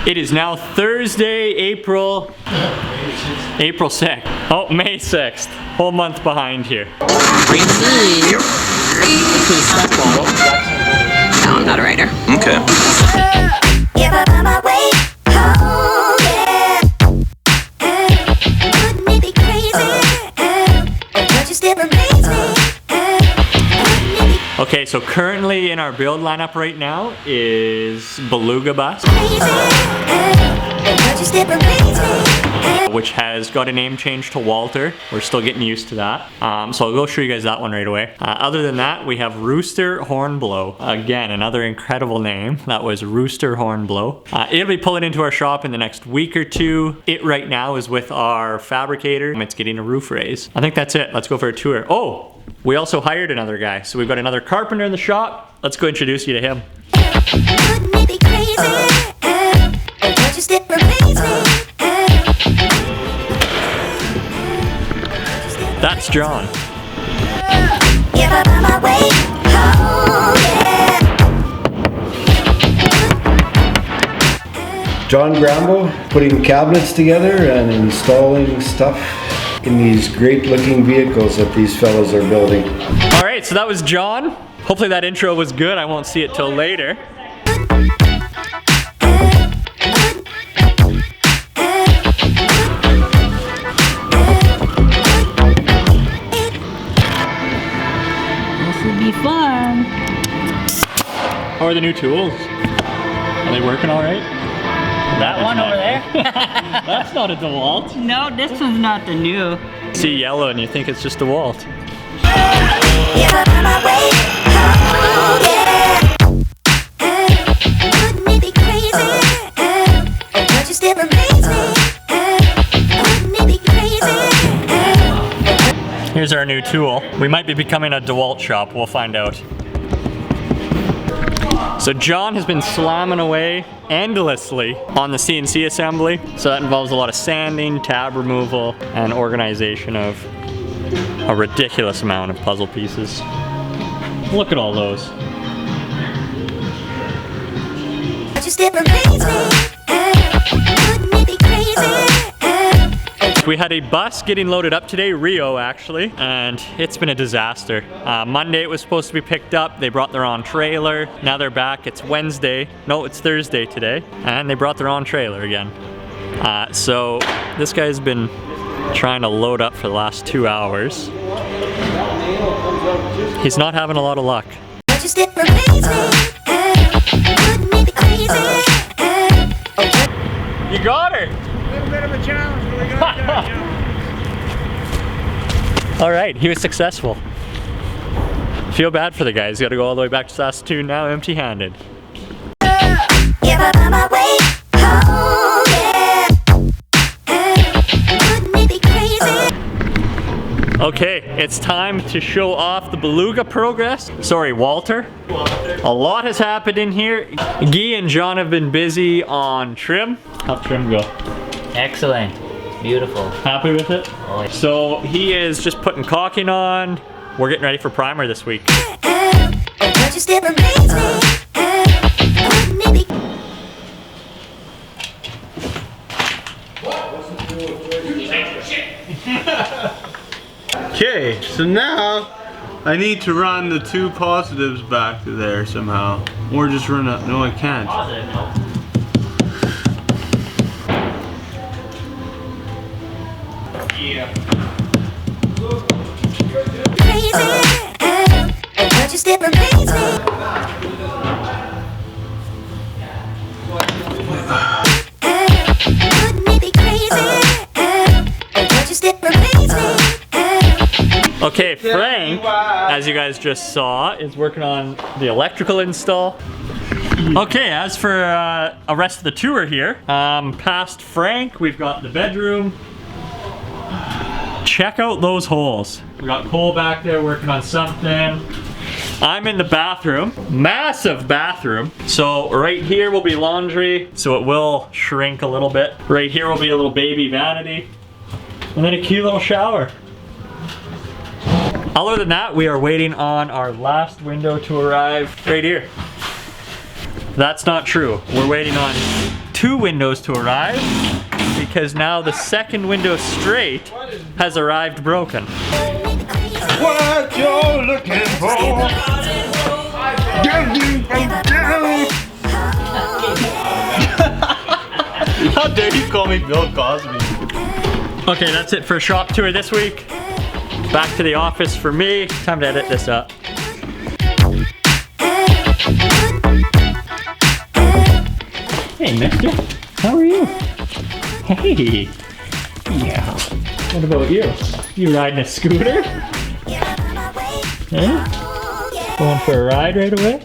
It is now Thursday, April 6th. Oh, May 6th. Whole month behind here. No, I'm not a writer. Okay. Okay, so currently in our build lineup right now is Beluga Bus, which has got a name change to Walter. We're still getting used to that. So I'll go show you guys that one right away. Other than that, we have Rooster Hornblow. Again, another incredible name. That was Rooster Hornblow. It'll be pulling into our shop in the next week or two. It right now is with our fabricator. It's getting a roof raise. I think that's it. Let's go for a tour. Oh, we also hired another guy. So we've got another carpenter in the shop. Let's go introduce you to him. That's John. John Grambo, putting cabinets together and installing stuff in these great looking vehicles that these fellas are building. All right, so that was John. Hopefully that intro was good. I won't see it till later. This would be fun. How are the new tools? Are they working all right? That one over there? That's not a DeWalt. No, this one's not the new. See yellow and you think it's just DeWalt. Here's our new tool. We might be becoming a DeWalt shop, we'll find out. So John has been slamming away endlessly on the CNC assembly. So that involves a lot of sanding, tab removal, and organization of a ridiculous amount of puzzle pieces. Look at all those. We had a bus getting loaded up today, Rio actually, and it's been a disaster. Monday it was supposed to be picked up, they brought their own trailer, now they're back, it's Wednesday, no it's Thursday today, and they brought their own trailer again. So this guy's been trying to load up for the last 2 hours. He's not having a lot of luck. You got her! A little bit of a challenge, but we got it done, yeah. All right, he was successful. Feel bad for the guy. He's got to go all the way back to Saskatoon now empty-handed. Okay, it's time to show off the Beluga progress. Sorry, Walter. A lot has happened in here. Guy and John have been busy on trim. How'd trim go? Excellent. Beautiful. Happy with it? Oh, yeah. So he is just putting caulking on. We're getting ready for primer this week. Okay, so now I need to run the 2 positives back to there somehow. Or just run up. No, I can't. Yeah. Okay, Frank, as you guys just saw, is working on the electrical install. Okay, as for a rest of the tour here, past Frank, we've got the bedroom. Check out those holes. We got Cole back there working on something. I'm in the bathroom, massive bathroom. So right here will be laundry, so it will shrink a little bit. Right here will be a little baby vanity, and then a cute little shower. Other than that, we are waiting on our last window to arrive right here. That's not true. We're waiting on 2 windows to arrive because now the second window straight has arrived broken. What you're looking for? How dare you call me Bill Cosby? Okay, that's it for shop tour this week. Back to the office for me. Time to edit this up. Hey, mister. How are you? Hey. Yeah. What about you? You riding a scooter? Huh? Going for a ride right away?